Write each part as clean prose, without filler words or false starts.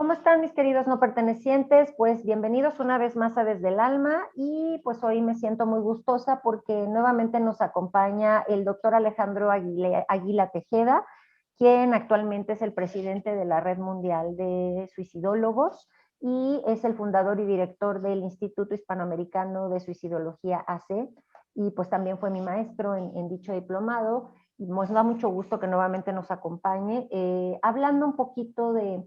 ¿Cómo están mis queridos no pertenecientes? Pues bienvenidos una vez más a Desde el Alma y pues hoy me siento muy gustosa porque nuevamente nos acompaña el doctor Alejandro Aguila Tejeda, quien actualmente es el presidente de la Red Mundial de Suicidólogos y es el fundador y director del Instituto Hispanoamericano de Suicidología AC, y pues también fue mi maestro en dicho diplomado. Y nos da mucho gusto que nuevamente nos acompañe, hablando un poquito de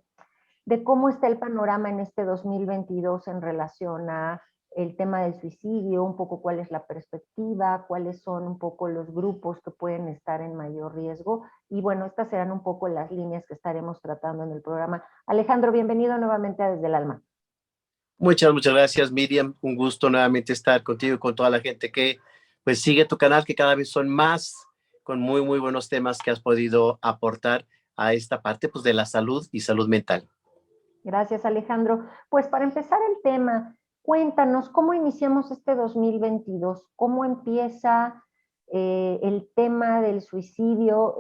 cómo está el panorama en este 2022 en relación a el tema del suicidio, un poco cuál es la perspectiva, cuáles son un poco los grupos que pueden estar en mayor riesgo. Y bueno, estas serán un poco las líneas que estaremos tratando en el programa. Alejandro, bienvenido nuevamente a Desde el Alma. Muchas gracias, Miriam. Un gusto nuevamente estar contigo y con toda la gente que pues sigue tu canal, que cada vez son más, con muy buenos temas que has podido aportar a esta parte pues de la salud y salud mental. Gracias, Alejandro. Pues para empezar el tema, cuéntanos cómo iniciamos este 2022, cómo empieza el tema del suicidio.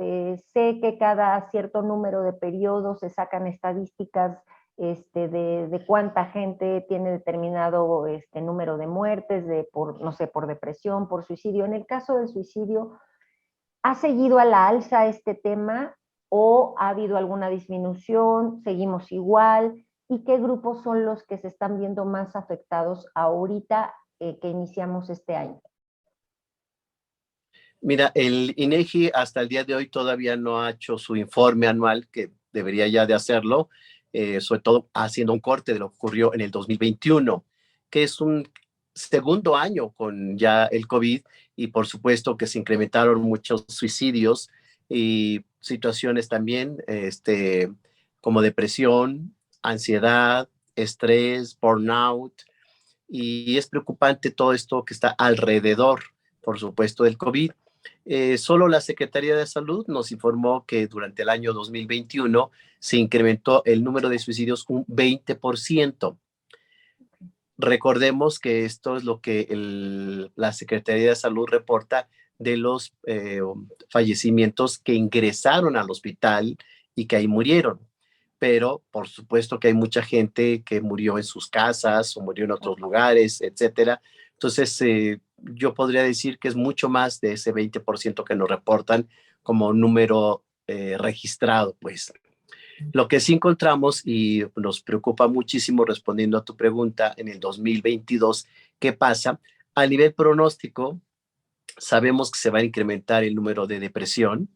Sé que cada cierto número de periodos se sacan estadísticas de cuánta gente tiene determinado número de muertes, no sé, por depresión, por suicidio. En el caso del suicidio, ¿ha seguido a la alza este tema o ha habido alguna disminución? ¿Seguimos igual? ¿Y qué grupos son los que se están viendo más afectados ahorita que iniciamos este año? Mira, el INEGI hasta el día de hoy todavía no ha hecho su informe anual, que debería ya de hacerlo, sobre todo haciendo un corte de lo que ocurrió en el 2021, que es un segundo año con ya el COVID, y por supuesto que se incrementaron muchos suicidios y situaciones también como depresión, ansiedad, estrés, burnout, y es preocupante todo esto que está alrededor, por supuesto, del COVID. Solo la Secretaría de Salud nos informó que durante el año 2021 se incrementó el número de suicidios un 20%. Recordemos que esto es lo que la Secretaría de Salud reporta de los fallecimientos que ingresaron al hospital y que ahí murieron. Pero por supuesto que hay mucha gente que murió en sus casas o murió en otros lugares, etcétera. Entonces, yo podría decir que es mucho más de ese 20% que nos reportan como número registrado, pues. Lo que sí encontramos y nos preocupa muchísimo, respondiendo a tu pregunta, en el 2022, ¿qué pasa? A nivel pronóstico, sabemos que se va a incrementar el número de depresión.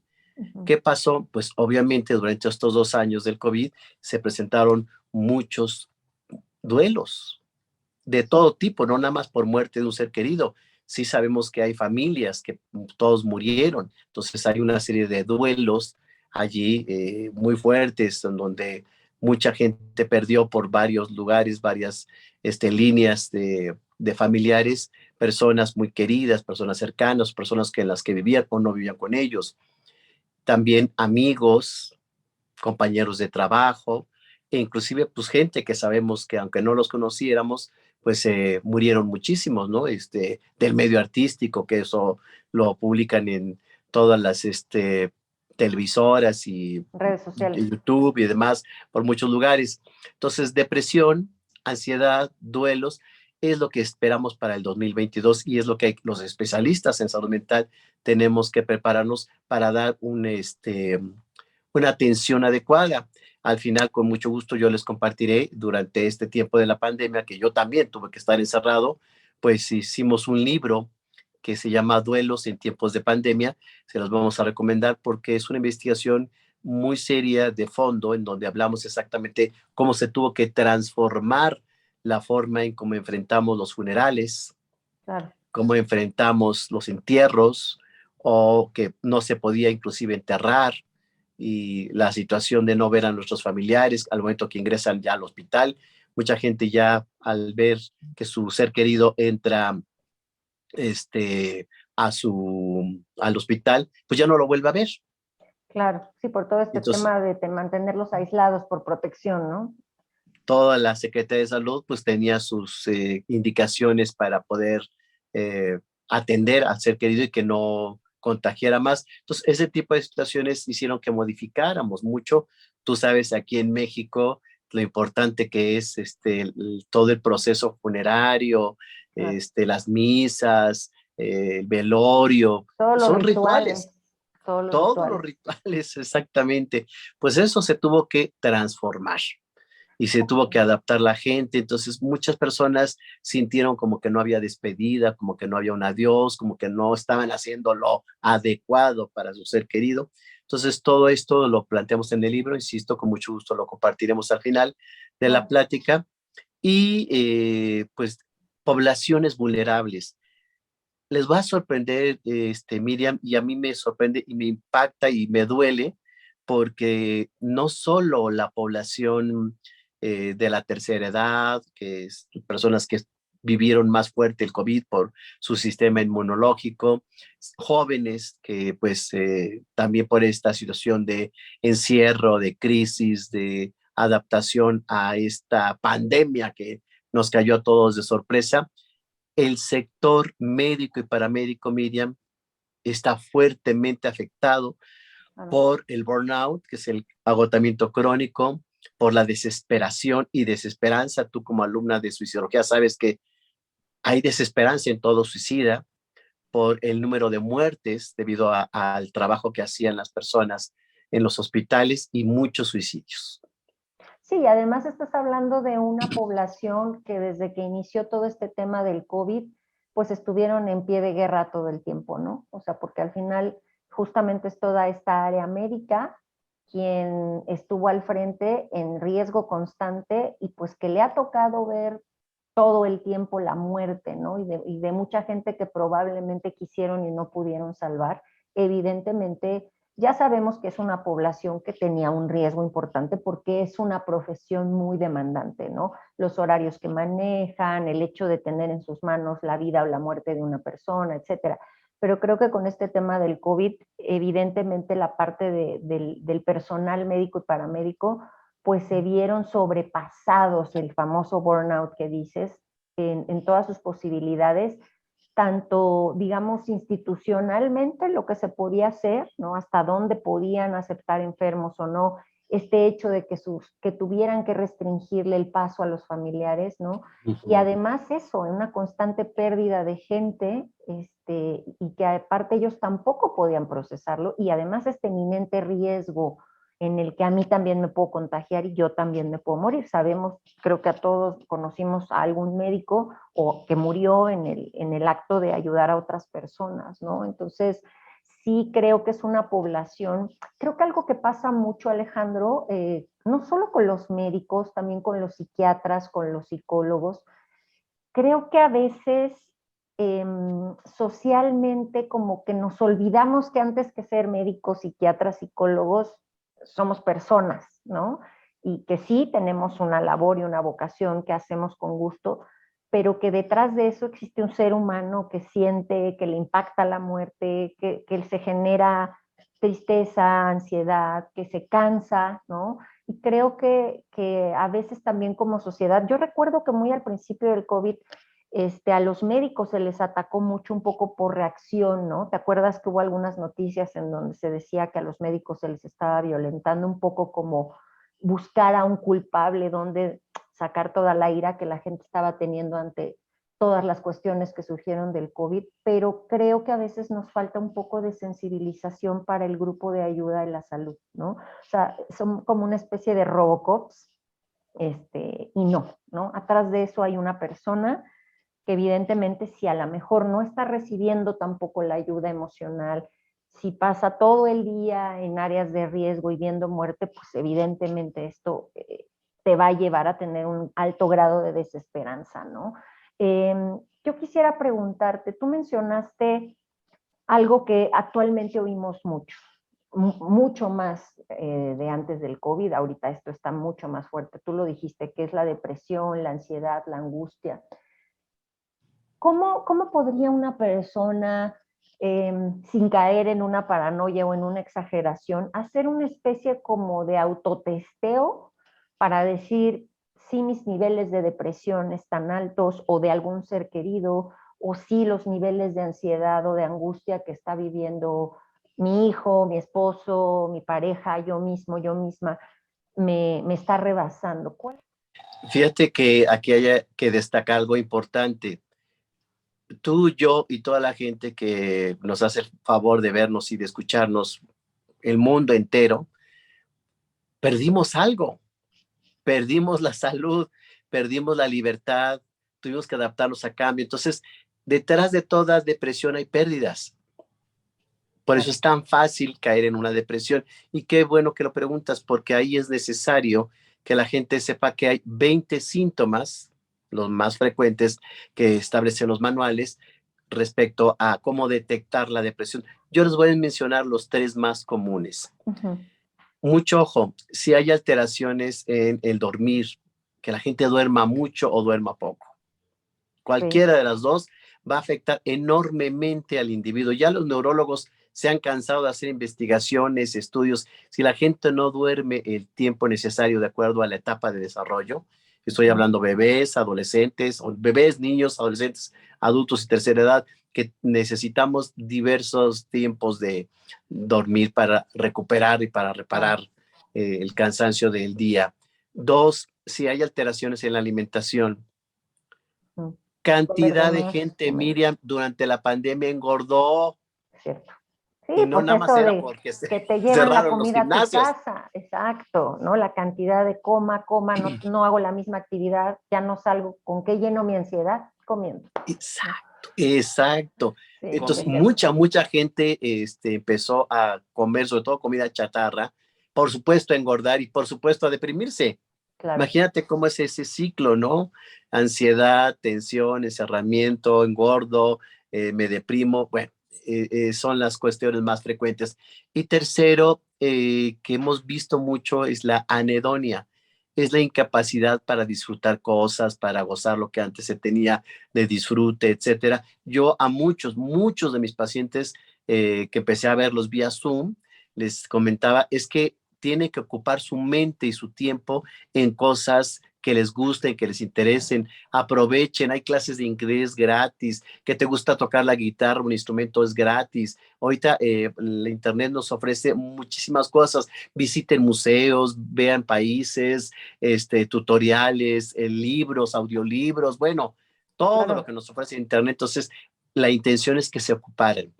¿Qué pasó? Pues obviamente durante estos 2 años del COVID se presentaron muchos duelos de todo tipo, no nada más por muerte de un ser querido. Sí sabemos que hay familias que todos murieron, entonces hay una serie de duelos allí muy fuertes, en donde mucha gente perdió por varios lugares, varias líneas de familiares, personas muy queridas, personas cercanas, personas que en las que vivían o no vivían con ellos. También amigos, compañeros de trabajo, e inclusive pues gente que sabemos que aunque no los conociéramos, pues murieron muchísimos, ¿no? Del medio artístico, que eso lo publican en todas las televisoras y Redes sociales. YouTube y demás, por muchos lugares. Entonces, depresión, ansiedad, duelos, es lo que esperamos para el 2022 y es lo que los especialistas en salud mental tenemos que prepararnos para dar una atención adecuada. Al final, con mucho gusto, yo les compartiré durante este tiempo de la pandemia, que yo también tuve que estar encerrado, pues hicimos un libro que se llama Duelos en tiempos de pandemia. Se los vamos a recomendar porque es una investigación muy seria de fondo en donde hablamos exactamente cómo se tuvo que transformar la forma en cómo enfrentamos los funerales, Claro. cómo enfrentamos los entierros o que no se podía inclusive enterrar, y la situación de no ver a nuestros familiares al momento que ingresan ya al hospital. Mucha gente ya al ver que su ser querido entra al hospital, pues ya no lo vuelve a ver. Claro, sí, por todo este Entonces, tema de mantenerlos aislados por protección, ¿no? toda la Secretaría de Salud pues tenía sus indicaciones para poder eh, atender al ser querido y que no contagiara más. Entonces, ese tipo de situaciones hicieron que modificáramos mucho. Tú sabes, aquí en México lo importante que es todo el proceso funerario, las misas, el velorio, Todos los son rituales, rituales, todos los todos los rituales. rituales, exactamente. Pues eso se tuvo que transformar y se tuvo que adaptar la gente. Entonces muchas personas sintieron como que no había despedida, como que no había un adiós, como que no estaban haciendo lo adecuado para su ser querido. Entonces todo esto lo planteamos en el libro, insisto, con mucho gusto lo compartiremos al final de la plática. Y pues poblaciones vulnerables. Les va a sorprender, Miriam, y a mí me sorprende y me impacta y me duele porque no solo la población de la tercera edad, que es personas que vivieron más fuerte el COVID por su sistema inmunológico, jóvenes que pues también por esta situación de encierro, de crisis, de adaptación a esta pandemia que nos cayó a todos de sorpresa, el sector médico y paramédico, Miriam, está fuertemente afectado por el burnout, que es el agotamiento crónico, por la desesperación y desesperanza. Tú como alumna de suicidología sabes que hay desesperanza en todo suicida por el número de muertes debido al trabajo que hacían las personas en los hospitales y muchos suicidios. Sí, además estás hablando de una población que desde que inició todo este tema del COVID, pues estuvieron en pie de guerra todo el tiempo, ¿no? O sea, porque al final justamente es toda esta área médica quien estuvo al frente en riesgo constante y pues que le ha tocado ver todo el tiempo la muerte, ¿no? Y de mucha gente que probablemente quisieron y no pudieron salvar. Evidentemente, ya sabemos que es una población que tenía un riesgo importante porque es una profesión muy demandante, ¿no? Los horarios que manejan, el hecho de tener en sus manos la vida o la muerte de una persona, etcétera. Pero creo que con este tema del COVID, evidentemente la parte del personal médico y paramédico pues se vieron sobrepasados, el famoso burnout que dices, en todas sus posibilidades, tanto, digamos, institucionalmente, lo que se podía hacer, ¿no? Hasta dónde podían aceptar enfermos o no, este hecho de que tuvieran que restringirle el paso a los familiares, ¿no? Y además eso, una constante pérdida de gente, y que aparte ellos tampoco podían procesarlo, y además este eminente riesgo en el que a mí también me puedo contagiar y yo también me puedo morir. Sabemos, creo que a todos conocimos a algún médico o que murió en el acto de ayudar a otras personas, ¿no? Entonces, sí creo que es una población, creo que algo que pasa mucho, Alejandro, no solo con los médicos, también con los psiquiatras, con los psicólogos, creo que a veces socialmente como que nos olvidamos que antes que ser médicos, psiquiatras, psicólogos, somos personas, ¿no? Y que sí tenemos una labor y una vocación que hacemos con gusto, pero que detrás de eso existe un ser humano que siente, que le impacta la muerte, que se genera tristeza, ansiedad, que se cansa, ¿no? Y creo que a veces también como sociedad, yo recuerdo que muy al principio del COVID, a los médicos se les atacó mucho un poco por reacción, ¿no? ¿Te acuerdas que hubo algunas noticias en donde se decía que a los médicos se les estaba violentando un poco como buscar a un culpable, donde sacar toda la ira que la gente estaba teniendo ante todas las cuestiones que surgieron del COVID, pero creo que a veces nos falta un poco de sensibilización para el grupo de ayuda de la salud, ¿no? O sea, son como una especie de Robocops, y no, atrás de eso hay una persona que evidentemente si a lo mejor no está recibiendo tampoco la ayuda emocional, si pasa todo el día en áreas de riesgo y viendo muerte, pues evidentemente esto te va a llevar a tener un alto grado de desesperanza, ¿no? Eh, yo quisiera preguntarte, tú mencionaste algo que actualmente oímos mucho, mucho más de antes del COVID, ahorita esto está mucho más fuerte, tú lo dijiste, que es la depresión, la ansiedad, la angustia. ¿Cómo podría una persona, sin caer en una paranoia o en una exageración, hacer una especie como de autotesteo para decir si mis niveles de depresión están altos o de algún ser querido, o si los niveles de ansiedad o de angustia que está viviendo mi hijo, mi esposo, mi pareja, yo mismo, yo misma, me está rebasando. ¿Cuál? Fíjate que aquí hay que destacar algo importante. Tú, yo y toda la gente que nos hace el favor de vernos y de escucharnos, el mundo entero, perdimos algo. Perdimos la salud, perdimos la libertad, tuvimos que adaptarnos a cambio. Entonces, detrás de toda depresión hay pérdidas. Por eso es tan fácil caer en una depresión. Y qué bueno que lo preguntas, porque ahí es necesario que la gente sepa que hay 20 síntomas, los más frecuentes que establecen los manuales respecto a cómo detectar la depresión. Yo les voy a mencionar los 3 más comunes. Mucho ojo, si hay alteraciones en el dormir, que la gente duerma mucho o duerma poco. Cualquiera de las dos va a afectar enormemente al individuo. Ya los neurólogos se han cansado de hacer investigaciones, estudios. Si la gente no duerme el tiempo necesario de acuerdo a la etapa de desarrollo, estoy hablando bebés, adolescentes, o bebés, niños, adolescentes, adultos y tercera edad, que necesitamos diversos tiempos de dormir para recuperar y para reparar el cansancio del día. 2, si hay alteraciones en la alimentación. Cantidad de gente, Miriam, durante la pandemia engordó. Cierto. Sí, Y no pues nada más eso era de porque que te llevan la cerraron los comida a tu gimnasios. casa, exacto, ¿no? La cantidad de coma, no hago la misma actividad, ya no salgo, ¿con qué lleno mi ansiedad? Comiendo. Exacto, exacto. Sí, entonces, mucha gente empezó a comer, sobre todo comida chatarra, por supuesto a engordar y por supuesto a deprimirse. Claro. Imagínate cómo es ese ciclo, ¿no? Ansiedad, tensión, encerramiento, engordo, me deprimo. Bueno, son las cuestiones más frecuentes. Y tercero, que hemos visto mucho es la anedonia. Es la incapacidad para disfrutar cosas, para gozar lo que antes se tenía de disfrute, etcétera. Yo a muchos de mis pacientes que empecé a verlos vía Zoom, les comentaba, es que tiene que ocupar su mente y su tiempo en cosas que les gusten, que les interesen, aprovechen, hay clases de inglés gratis, que te gusta tocar la guitarra, un instrumento es gratis, ahorita la internet nos ofrece muchísimas cosas, visiten museos, vean países, tutoriales, libros, audiolibros, bueno, todo lo que nos ofrece internet, entonces la intención es que se ocuparen.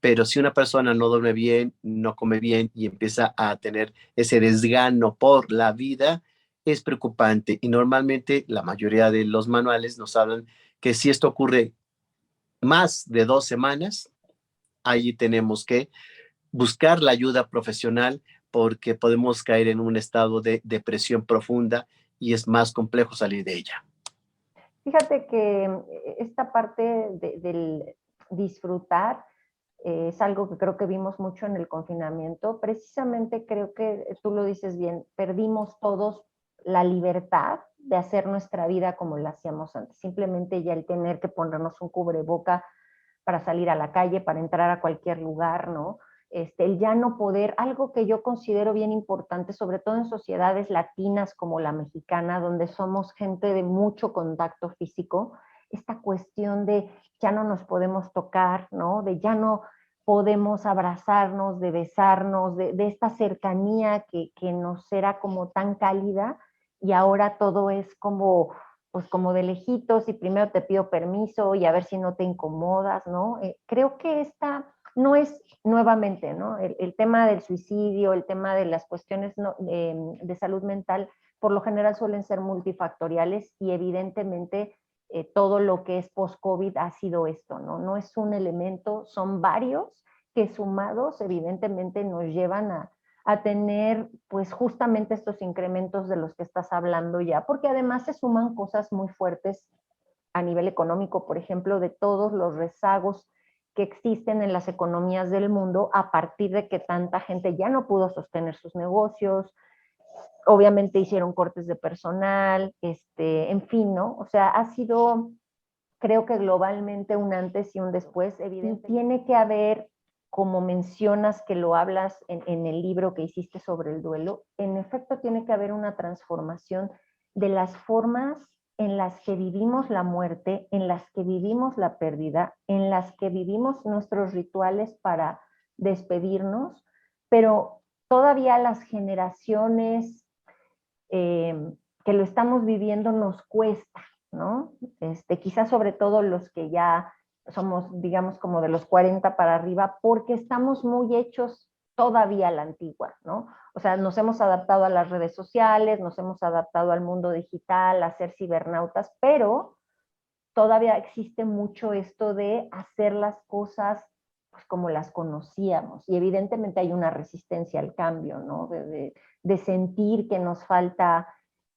Pero si una persona no duerme bien, no come bien y empieza a tener ese desgano por la vida, es preocupante. Y normalmente la mayoría de los manuales nos hablan que si esto ocurre más de 2 semanas, allí tenemos que buscar la ayuda profesional porque podemos caer en un estado de depresión profunda y es más complejo salir de ella. Fíjate que esta parte del disfrutar es algo que creo que vimos mucho en el confinamiento. Precisamente creo que tú lo dices bien, perdimos todos la libertad de hacer nuestra vida como la hacíamos antes. Simplemente ya el tener que ponernos un cubreboca para salir a la calle, para entrar a cualquier lugar, ¿no? El ya no poder, algo que yo considero bien importante, sobre todo en sociedades latinas como la mexicana, donde somos gente de mucho contacto físico, esta cuestión de ya no nos podemos tocar, ¿no? De ya no podemos abrazarnos, de besarnos, de esta cercanía que nos era como tan cálida y ahora todo es como pues como de lejitos y primero te pido permiso y a ver si no te incomodas, ¿no? Creo que esta no es nuevamente, ¿no? El tema del suicidio, el tema de las cuestiones de salud mental, por lo general suelen ser multifactoriales y evidentemente todo lo que es post-COVID ha sido esto, ¿no? No es un elemento, son varios que sumados evidentemente nos llevan a tener pues justamente estos incrementos de los que estás hablando ya, porque además se suman cosas muy fuertes a nivel económico, por ejemplo, de todos los rezagos que existen en las economías del mundo a partir de que tanta gente ya no pudo sostener sus negocios, obviamente hicieron cortes de personal, en fin, ¿no? O sea, ha sido, creo que globalmente un antes y un después, evidente. Tiene que haber, como mencionas que lo hablas en el libro que hiciste sobre el duelo, en efecto tiene que haber una transformación de las formas en las que vivimos la muerte, en las que vivimos la pérdida, en las que vivimos nuestros rituales para despedirnos, pero todavía las generaciones eh, que lo estamos viviendo nos cuesta, ¿no? Quizás sobre todo los que ya somos, digamos, como de los 40 para arriba, porque estamos muy hechos todavía a la antigua, ¿no? O sea, nos hemos adaptado a las redes sociales, nos hemos adaptado al mundo digital, a ser cibernautas, pero todavía existe mucho esto de hacer las cosas pues, como las conocíamos. Y evidentemente hay una resistencia al cambio, ¿no? De sentir que nos falta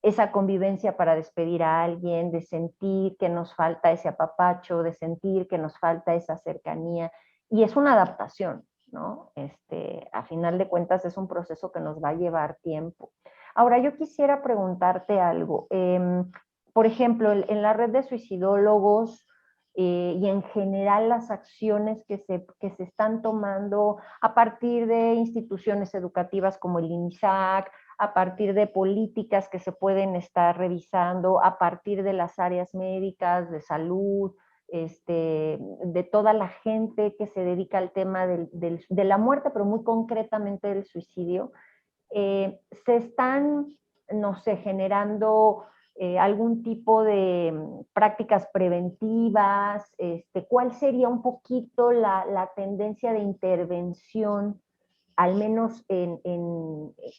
esa convivencia para despedir a alguien, de sentir que nos falta ese apapacho, de sentir que nos falta esa cercanía. Y es una adaptación, ¿no? A final de cuentas es un proceso que nos va a llevar tiempo. Ahora, yo quisiera preguntarte algo. Por ejemplo, en la red de suicidólogos y en general las acciones que se están tomando a partir de instituciones educativas como el INISAC, a partir de políticas que se pueden estar revisando, a partir de las áreas médicas, de salud, de toda la gente que se dedica al tema de la muerte, pero muy concretamente del suicidio, se están, no sé, generando algún tipo de prácticas preventivas. ¿Cuál sería un poquito la tendencia de intervención, al menos que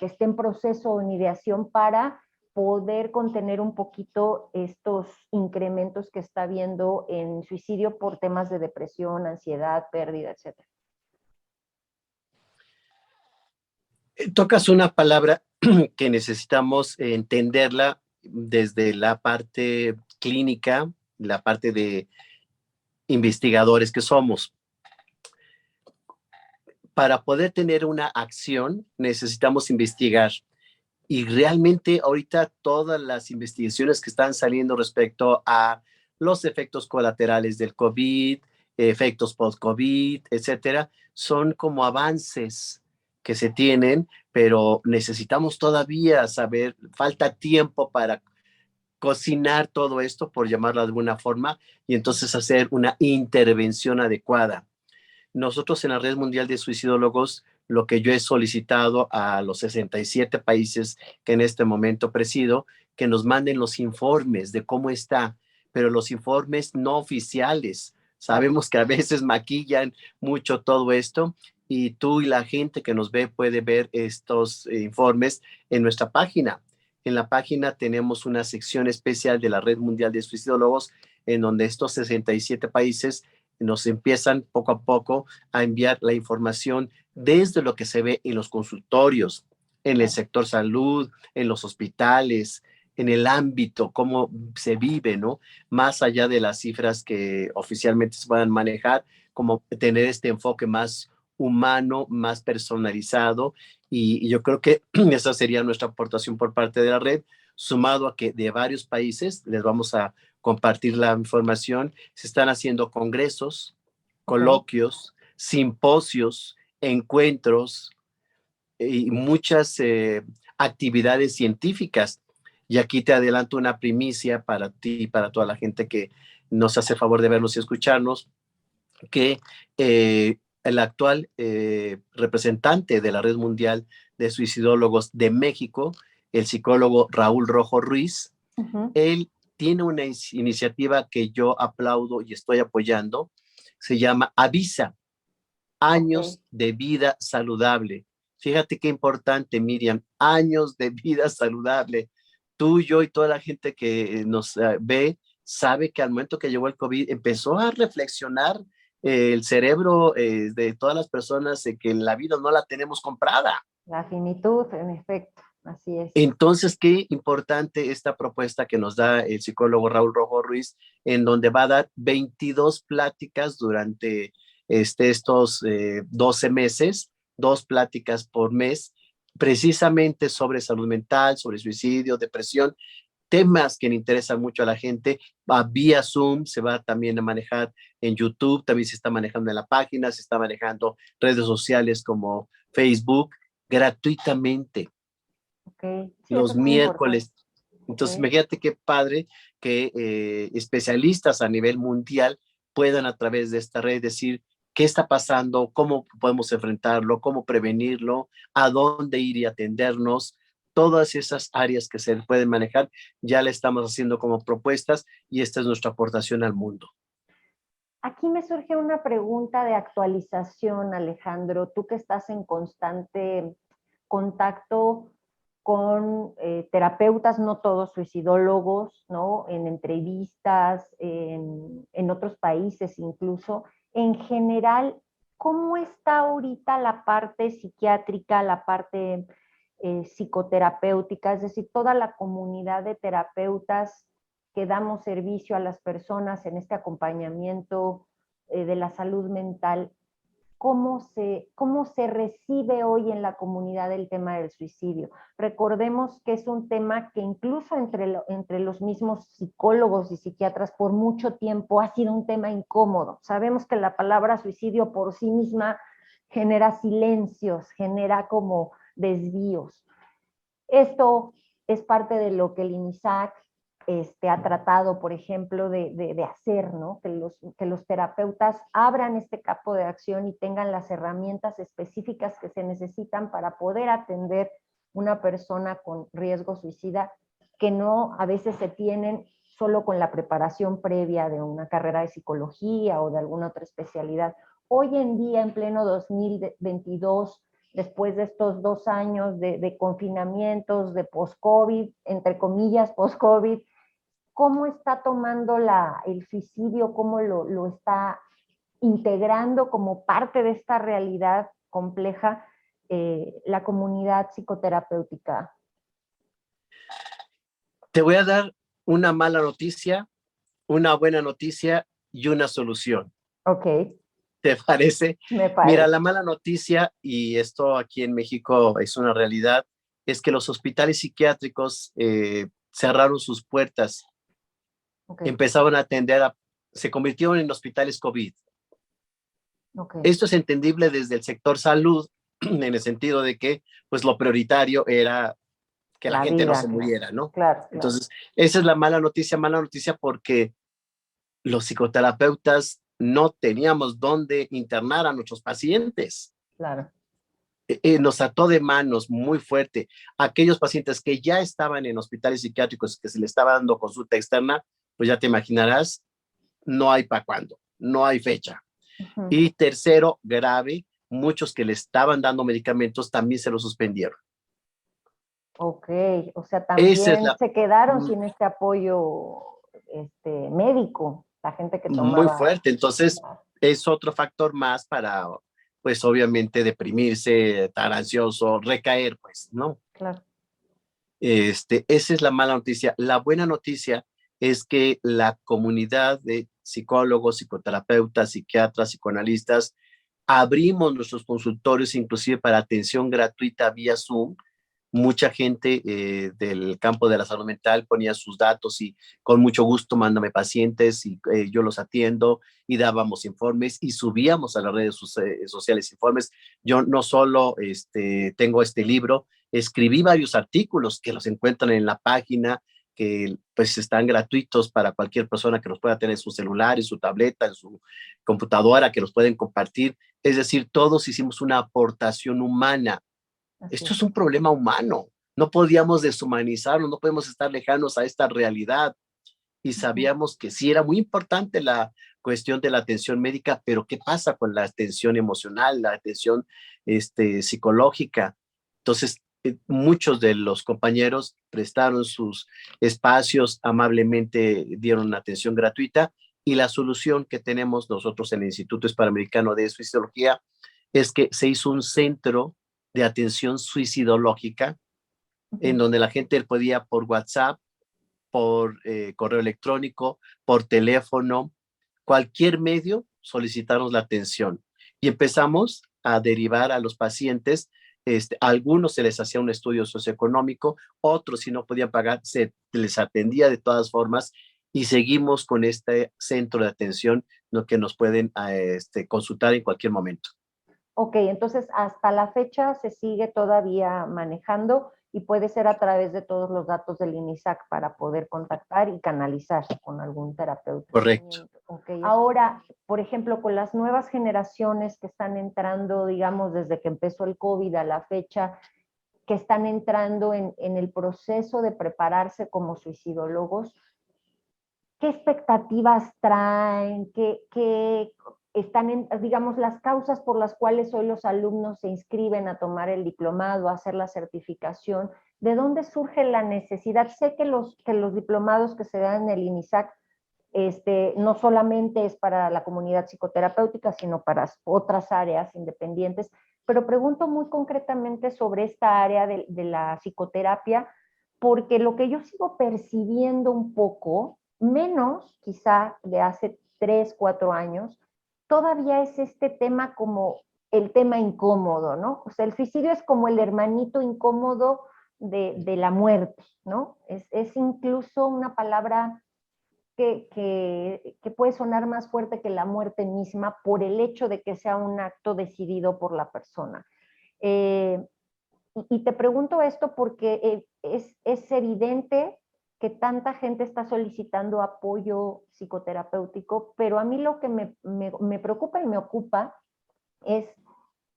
esté en proceso o en ideación, para poder contener un poquito estos incrementos que está habiendo en suicidio por temas de depresión, ansiedad, pérdida, etcétera? Tocas una palabra que necesitamos entenderla desde la parte clínica, la parte de investigadores que somos. Para poder tener una acción, necesitamos investigar. Y realmente ahorita todas las investigaciones que están saliendo respecto a los efectos colaterales del COVID, efectos post-COVID, etcétera, son como avances que se tienen, pero necesitamos todavía saber, falta tiempo para cocinar todo esto, por llamarlo de alguna forma, y entonces hacer una intervención adecuada. Nosotros en la Red Mundial de Suicidólogos, lo que yo he solicitado a los 67 países que en este momento presido, que nos manden los informes de cómo está, pero los informes no oficiales. Sabemos que a veces maquillan mucho todo esto y tú y la gente que nos ve puede ver estos informes en nuestra página. En la página tenemos una sección especial de la Red Mundial de Suicidólogos en donde estos 67 países nos empiezan poco a poco a enviar la información desde lo que se ve en los consultorios, en el sector salud, en los hospitales, en el ámbito, cómo se vive, ¿no? Más allá de las cifras que oficialmente se puedan manejar, como tener este enfoque más humano, más personalizado, y yo creo que esa sería nuestra aportación por parte de la red, sumado a que de varios países les vamos a compartir la información. Se están haciendo congresos, coloquios, simposios, encuentros y muchas actividades científicas. Y aquí te adelanto una primicia para ti y para toda la gente que nos hace favor de vernos y escucharnos, que el actual representante de la Red Mundial de Suicidólogos de México, el psicólogo Raúl Rojo Ruiz, él tiene una iniciativa que yo aplaudo y estoy apoyando, se llama Avisa, Años de Vida Saludable. Fíjate qué importante, Miriam, años de vida saludable. Tú, yo y toda la gente que nos ve, sabe que al momento que llegó el COVID empezó a reflexionar el cerebro de todas las personas que la vida no la tenemos comprada. La finitud, en efecto, así es. Entonces, qué importante esta propuesta que nos da el psicólogo Raúl Rojo Ruiz, en donde va a dar 22 pláticas durante estos 12 meses, 2 pláticas por mes, precisamente sobre salud mental, sobre suicidio, depresión, temas que le interesan mucho a la gente. Va vía Zoom, se va también a manejar en YouTube, también se está manejando en la página, se está manejando redes sociales como Facebook, gratuitamente. Sí, eso Los es muy importante. miércoles. Entonces, imagínate qué padre que especialistas a nivel mundial puedan a través de esta red decir qué está pasando, cómo podemos enfrentarlo, cómo prevenirlo, a dónde ir y atendernos, todas esas áreas que se pueden manejar, ya la estamos haciendo como propuestas y esta es nuestra aportación al mundo. Aquí me surge una pregunta de actualización, Alejandro. Tú que estás en constante contacto con terapeutas, no todos suicidólogos, ¿no? En entrevistas, en otros países incluso. En general, ¿cómo está ahorita la parte psiquiátrica, la parte psicoterapéutica? Es decir, toda la comunidad de terapeutas que damos servicio a las personas en este acompañamiento de la salud mental, cómo se recibe hoy en la comunidad el tema del suicidio. Recordemos que es un tema que incluso entre los mismos psicólogos y psiquiatras por mucho tiempo ha sido un tema incómodo. Sabemos que la palabra suicidio por sí misma genera silencios, genera como desvíos. Esto es parte de lo que el INISAC ha tratado, por ejemplo, de hacer, ¿no? Que los terapeutas abran este campo de acción y tengan las herramientas específicas que se necesitan para poder atender una persona con riesgo suicida, que no a veces se tienen solo con la preparación previa de una carrera de psicología o de alguna otra especialidad. Hoy en día, en pleno 2022, después de estos 2 años de confinamientos, de post-COVID, entre comillas, post-COVID, ¿cómo está tomando el suicidio, cómo lo está integrando como parte de esta realidad compleja la comunidad psicoterapéutica? Te voy a dar una mala noticia, una buena noticia y una solución. Ok. ¿Te parece? Me parece. Mira, la mala noticia, y esto aquí en México es una realidad, es que los hospitales psiquiátricos cerraron sus puertas, Okay. empezaron a se convirtieron en hospitales COVID. Okay. Esto es entendible desde el sector salud, en el sentido de que pues lo prioritario era que la gente no se muriera, ¿no? Claro. Entonces, esa es la mala noticia porque los psicoterapeutas no teníamos dónde internar a nuestros pacientes. Claro. Nos ató de manos muy fuerte. Aquellos pacientes que ya estaban en hospitales psiquiátricos que se les estaba dando consulta externa, pues ya te imaginarás, no hay para cuándo, no hay fecha. Uh-huh. Y tercero, grave, muchos que le estaban dando medicamentos también se los suspendieron. Ok, o sea, también se quedaron sin muy este apoyo médico, la gente que tomaba. fuerte. Entonces, es otro factor más para, pues obviamente, deprimirse, estar ansioso, recaer, pues, ¿no? Claro. Esa es la mala noticia. La buena noticia es que la comunidad de psicólogos, psicoterapeutas, psiquiatras, psicoanalistas, abrimos nuestros consultorios inclusive para atención gratuita vía Zoom. Mucha gente del campo de la salud mental ponía sus datos y con mucho gusto mándame pacientes y yo los atiendo y dábamos informes y subíamos a las redes sociales informes. Yo no solo tengo este libro, escribí varios artículos que los encuentran en la página, que pues están gratuitos para cualquier persona que los pueda tener en su celular, en su tableta, en su computadora, que los pueden compartir. Es decir, todos hicimos una aportación humana. Esto es un problema humano. No podíamos deshumanizarnos, no podemos estar lejanos a esta realidad. Y sabíamos que sí era muy importante la cuestión de la atención médica, pero ¿qué pasa con la atención emocional, la atención psicológica? Entonces, muchos de los compañeros prestaron sus espacios, amablemente dieron atención gratuita y la solución que tenemos nosotros en el Instituto Hispanoamericano de Suicidología es que se hizo un centro de atención suicidológica en donde la gente podía por WhatsApp, por correo electrónico, por teléfono, cualquier medio solicitarnos la atención. Y empezamos a derivar a los pacientes. A algunos se les hacía un estudio socioeconómico, otros si no podían pagar se les atendía de todas formas y seguimos con este centro de atención lo que nos pueden consultar en cualquier momento. Ok, entonces hasta la fecha se sigue todavía manejando y puede ser a través de todos los datos del INISAC para poder contactar y canalizar con algún terapeuta. Correcto. Okay. Ahora, por ejemplo, con las nuevas generaciones que están entrando, digamos, desde que empezó el COVID a la fecha, que están entrando en el proceso de prepararse como suicidólogos, ¿qué expectativas traen? ¿Qué están digamos, las causas por las cuales hoy los alumnos se inscriben a tomar el diplomado, a hacer la certificación? ¿De dónde surge la necesidad? Sé que los diplomados que se dan en el INISAC no solamente es para la comunidad psicoterapéutica, sino para otras áreas independientes, pero pregunto muy concretamente sobre esta área de la psicoterapia, porque lo que yo sigo percibiendo un poco, menos quizá de hace 3, 4 años, todavía es este tema como el tema incómodo, ¿no? O sea, el suicidio es como el hermanito incómodo de la muerte, ¿no? Es incluso una palabra que puede sonar más fuerte que la muerte misma por el hecho de que sea un acto decidido por la persona. Eh, y te pregunto esto porque es evidente que tanta gente está solicitando apoyo psicoterapéutico, pero a mí lo que me preocupa y me ocupa es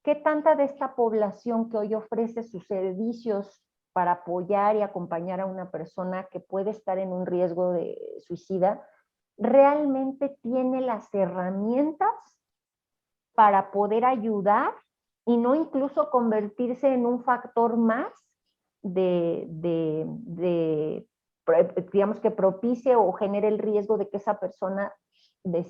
qué tanta de esta población que hoy ofrece sus servicios para apoyar y acompañar a una persona que puede estar en un riesgo de suicida, realmente tiene las herramientas para poder ayudar y no incluso convertirse en un factor más de digamos, que propicie o genere el riesgo de que esa persona,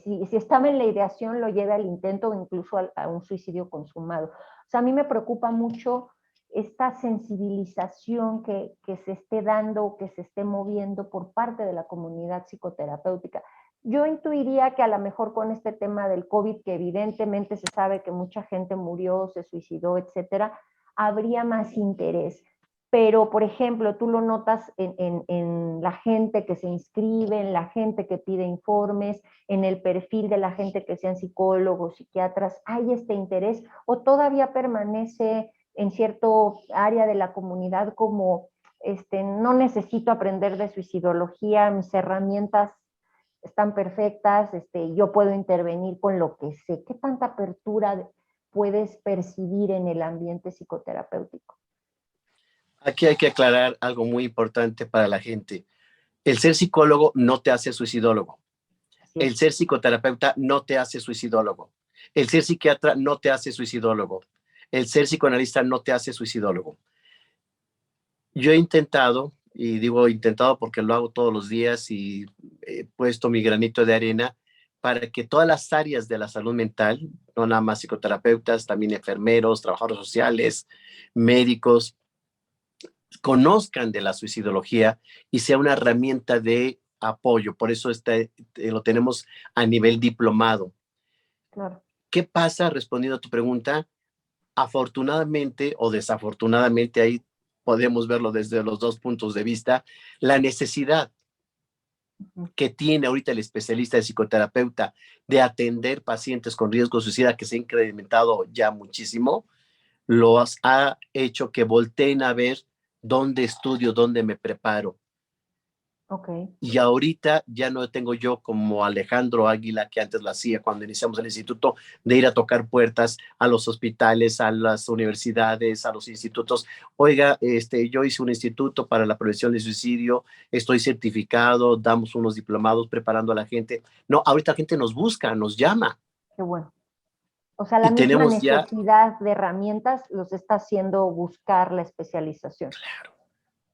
si estaba en la ideación, lo lleve al intento o incluso a un suicidio consumado. O sea, a mí me preocupa mucho esta sensibilización que se esté dando, que se esté moviendo por parte de la comunidad psicoterapéutica. Yo intuiría que a lo mejor con este tema del COVID, que evidentemente se sabe que mucha gente murió, se suicidó, etcétera, habría más interés. Pero, por ejemplo, tú lo notas en la gente que se inscribe, en la gente que pide informes, en el perfil de la gente que sean psicólogos, psiquiatras, ¿hay este interés o todavía permanece en cierto área de la comunidad como no necesito aprender de suicidología, mis herramientas están perfectas, yo puedo intervenir con lo que sé? ¿Qué tanta apertura puedes percibir en el ambiente psicoterapéutico? Aquí hay que aclarar algo muy importante para la gente. El ser psicólogo no te hace suicidólogo. El ser psicoterapeuta no te hace suicidólogo. El ser psiquiatra no te hace suicidólogo. El ser psicoanalista no te hace suicidólogo. Yo he intentado, y digo intentado porque lo hago todos los días y he puesto mi granito de arena para que todas las áreas de la salud mental, no nada más psicoterapeutas, también enfermeros, trabajadores sociales, médicos, conozcan de la suicidología y sea una herramienta de apoyo. Por eso lo tenemos a nivel diplomado. Claro. ¿Qué pasa? Respondiendo a tu pregunta, afortunadamente o desafortunadamente, ahí podemos verlo desde los dos puntos de vista, la necesidad que tiene ahorita el especialista de psicoterapeuta de atender pacientes con riesgo de suicida, que se ha incrementado ya muchísimo, los ha hecho que volteen a ver dónde estudio, dónde me preparo. Okay. Y ahorita ya no tengo yo como Alejandro Águila, que antes lo hacía cuando iniciamos el instituto, de ir a tocar puertas a los hospitales, a las universidades, a los institutos. Oiga, yo hice un instituto para la prevención del suicidio, estoy certificado, damos unos diplomados preparando a la gente. No, ahorita la gente nos busca, nos llama. Qué bueno. O sea, la Y misma tenemos ya, necesidad de herramientas los está haciendo buscar la especialización. claro,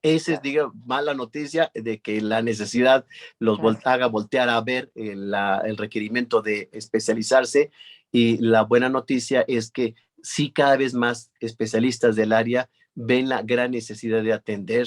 esa es, digo, mala noticia de que la necesidad los Claro. haga voltear a ver el requerimiento de especializarse, y la buena noticia es que sí, cada vez más especialistas del área ven la gran necesidad de atender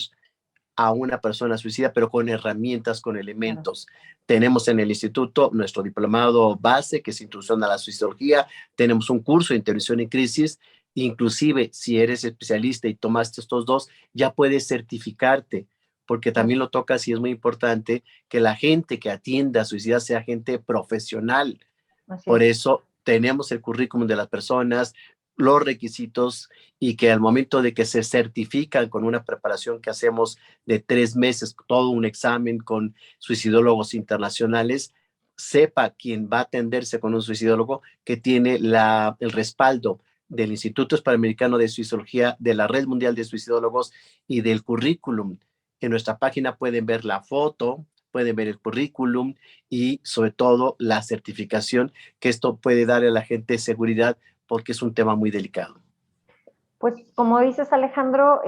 a una persona suicida, pero con herramientas, con Claro. elementos. Tenemos en el instituto nuestro diplomado base, que es Introducción a la Suicidología. Tenemos un curso de intervención en crisis. Inclusive, si eres especialista y tomaste estos dos, ya puedes certificarte, porque también lo tocas y es muy importante que la gente que atienda a suicidas sea gente profesional. Así Por es. eso tenemos el currículum de las personas, los requisitos, y que al momento de que se certifican con una preparación que hacemos de 3 meses, todo un examen con suicidólogos internacionales, sepa quien va a atenderse con un suicidólogo que tiene el respaldo del Instituto Hispanoamericano de Suicidología, de la Red Mundial de Suicidólogos y del currículum. En nuestra página pueden ver la foto, pueden ver el currículum y sobre todo la certificación, que esto puede darle a la gente seguridad porque es un tema muy delicado. Pues como dices, Alejandro,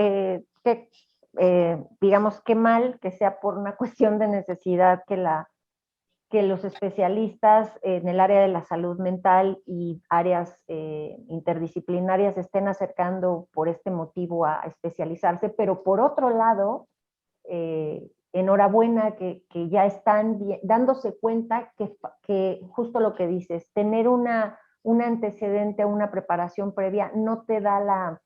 digamos qué mal que sea por una cuestión de necesidad que los especialistas en el área de la salud mental y áreas interdisciplinarias estén acercando por este motivo a especializarse, pero por otro lado, enhorabuena que ya están dándose cuenta que justo lo que dices, tener un antecedente, una preparación previa no te da la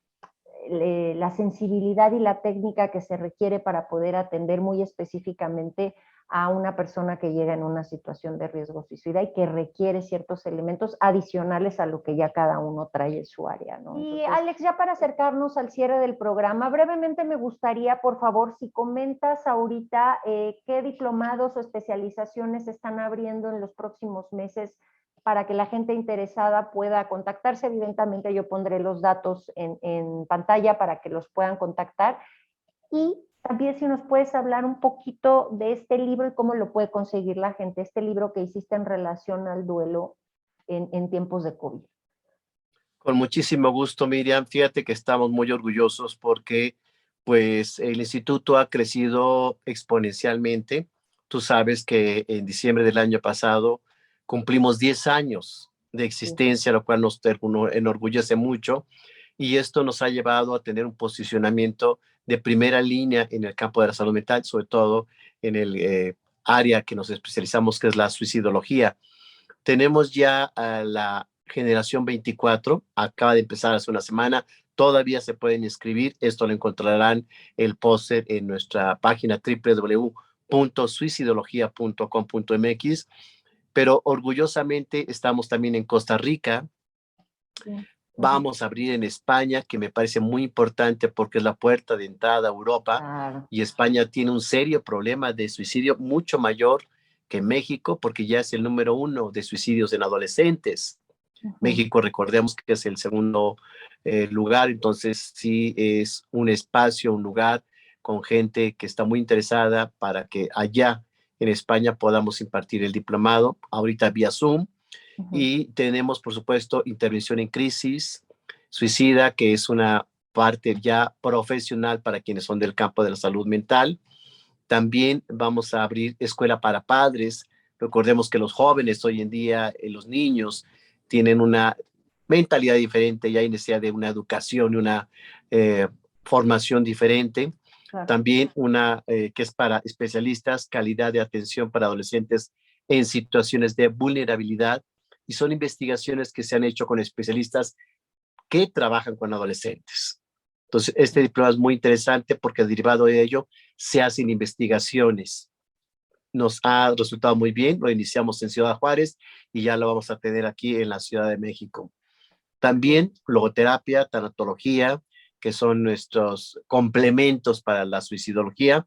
sensibilidad y la técnica que se requiere para poder atender muy específicamente a una persona que llega en una situación de riesgo suicida y que requiere ciertos elementos adicionales a lo que ya cada uno trae en su área, ¿no? Y Alex, ya para acercarnos al cierre del programa, brevemente me gustaría, por favor, si comentas ahorita qué diplomados o especializaciones están abriendo en los próximos meses para que la gente interesada pueda contactarse. Evidentemente yo pondré los datos en pantalla para que los puedan contactar. Y también si nos puedes hablar un poquito de este libro y cómo lo puede conseguir la gente, este libro que hiciste en relación al duelo en tiempos de COVID. Con muchísimo gusto, Miriam. Fíjate que estamos muy orgullosos porque pues el instituto ha crecido exponencialmente. Tú sabes que en diciembre del año pasado cumplimos 10 años de existencia, lo cual nos enorgullece mucho, y esto nos ha llevado a tener un posicionamiento de primera línea en el campo de la salud mental, sobre todo en el área que nos especializamos, que es la suicidología. Tenemos ya a la generación 24, acaba de empezar hace una semana, todavía se pueden inscribir, esto lo encontrarán el póster en nuestra página www.suicidología.com.mx, pero orgullosamente estamos también en Costa Rica. Sí. Vamos a abrir en España, que me parece muy importante porque es la puerta de entrada a Europa. Claro. Y España tiene un serio problema de suicidio mucho mayor que México, porque ya es el número 1 de suicidios en adolescentes. México, recordemos que es el segundo lugar, entonces sí es un espacio, un lugar con gente que está muy interesada para que allá en España podamos impartir el diplomado, ahorita vía Zoom. Y tenemos, por supuesto, intervención en crisis, suicida, que es una parte ya profesional para quienes son del campo de la salud mental. También vamos a abrir escuela para padres. Recordemos que los jóvenes hoy en día, los niños, tienen una mentalidad diferente y hay necesidad de una educación y una formación diferente. Claro. También una que es para especialistas, calidad de atención para adolescentes en situaciones de vulnerabilidad. Y son investigaciones que se han hecho con especialistas que trabajan con adolescentes. Entonces, este diploma es muy interesante porque derivado de ello se hacen investigaciones. Nos ha resultado muy bien, lo iniciamos en Ciudad Juárez y ya lo vamos a tener aquí en la Ciudad de México. También logoterapia, tanatología, que son nuestros complementos para la suicidología,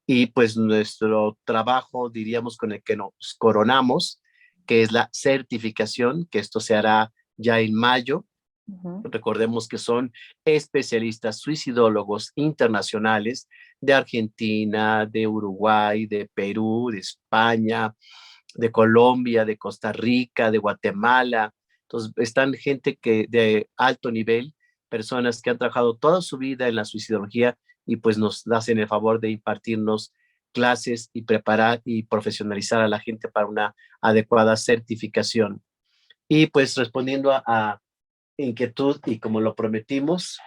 y pues nuestro trabajo, diríamos, con el que nos coronamos, que es la certificación, que esto se hará ya en mayo. Recordemos que son especialistas suicidólogos internacionales de Argentina, de Uruguay, de Perú, de España, de Colombia, de Costa Rica, de Guatemala. Entonces, están gente que de alto nivel, personas que han trabajado toda su vida en la suicidología y pues nos hacen el favor de impartirnos clases y preparar y profesionalizar a la gente para una adecuada certificación. Y pues respondiendo a inquietud y como lo prometimos,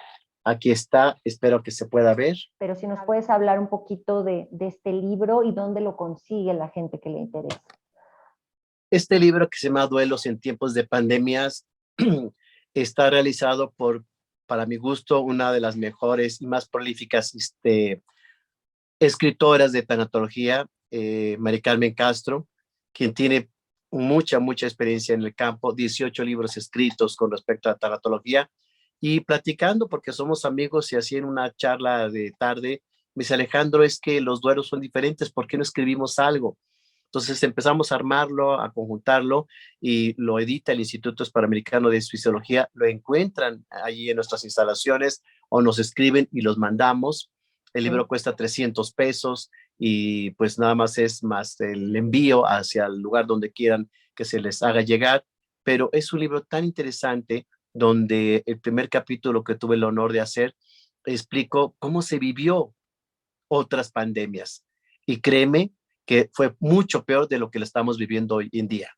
aquí está, espero que se pueda ver. Pero si nos puedes hablar un poquito de este libro y dónde lo consigue la gente que le interesa. Este libro, que se llama Duelos en tiempos de pandemias, está realizado por, para mi gusto, una de las mejores y más prolíficas escritoras de tanatología, Mari Carmen Castro, quien tiene mucha experiencia en el campo, 18 libros escritos con respecto a tanatología, y platicando, porque somos amigos, y así en una charla de tarde, me dice: Alejandro, es que los duelos son diferentes, ¿por qué no escribimos algo? Entonces empezamos a armarlo, a conjuntarlo y lo edita el Instituto Hispanoamericano de Fisiología. Lo encuentran allí en nuestras instalaciones o nos escriben y los mandamos. El libro cuesta 300 pesos y pues nada más es más el envío hacia el lugar donde quieran que se les haga llegar. Pero es un libro tan interesante donde el primer capítulo que tuve el honor de hacer, explico cómo se vivió otras pandemias. Y créeme que fue mucho peor de lo que lo estamos viviendo hoy en día.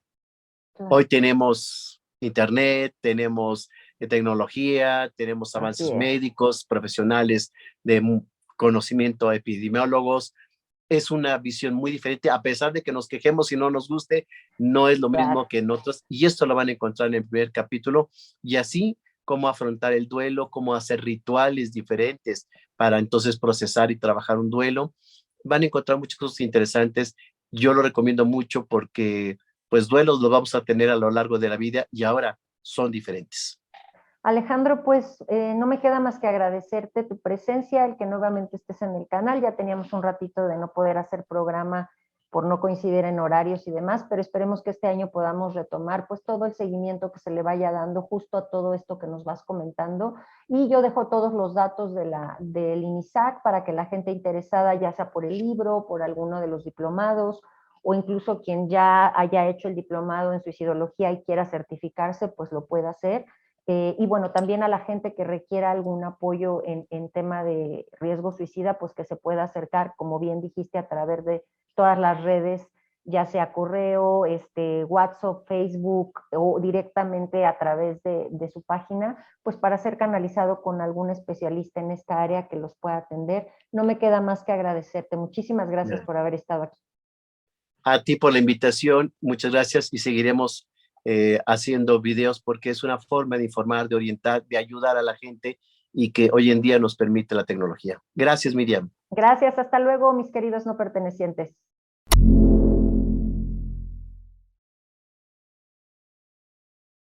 Claro. Hoy tenemos internet, tenemos tecnología, tenemos avances médicos, profesionales de conocimiento, epidemiólogos. Es una visión muy diferente, a pesar de que nos quejemos y no nos guste, no es lo mismo que en otros, y esto lo van a encontrar en el primer capítulo, y así cómo afrontar el duelo, cómo hacer rituales diferentes para entonces procesar y trabajar un duelo. Van a encontrar muchas cosas interesantes. Yo lo recomiendo mucho porque pues duelos los vamos a tener a lo largo de la vida y ahora son diferentes. Alejandro, pues no me queda más que agradecerte tu presencia, el que nuevamente estés en el canal. Ya teníamos un ratito de no poder hacer programa por no coincidir en horarios y demás, pero esperemos que este año podamos retomar pues todo el seguimiento que se le vaya dando justo a todo esto que nos vas comentando. Y yo dejo todos los datos del INISAC para que la gente interesada, ya sea por el libro, por alguno de los diplomados, o incluso quien ya haya hecho el diplomado en suicidología y quiera certificarse, pues lo pueda hacer. Y bueno, también a la gente que requiera algún apoyo en tema de riesgo suicida, pues que se pueda acercar, como bien dijiste, a través de todas las redes, ya sea correo, WhatsApp, Facebook o directamente a través de su página, pues para ser canalizado con algún especialista en esta área que los pueda atender. No me queda más que agradecerte. Muchísimas gracias por haber estado aquí. A ti por la invitación, muchas gracias y seguiremos haciendo videos porque es una forma de informar, de orientar, de ayudar a la gente y que hoy en día nos permite la tecnología. Gracias, Miriam. Gracias, hasta luego, mis queridos no pertenecientes.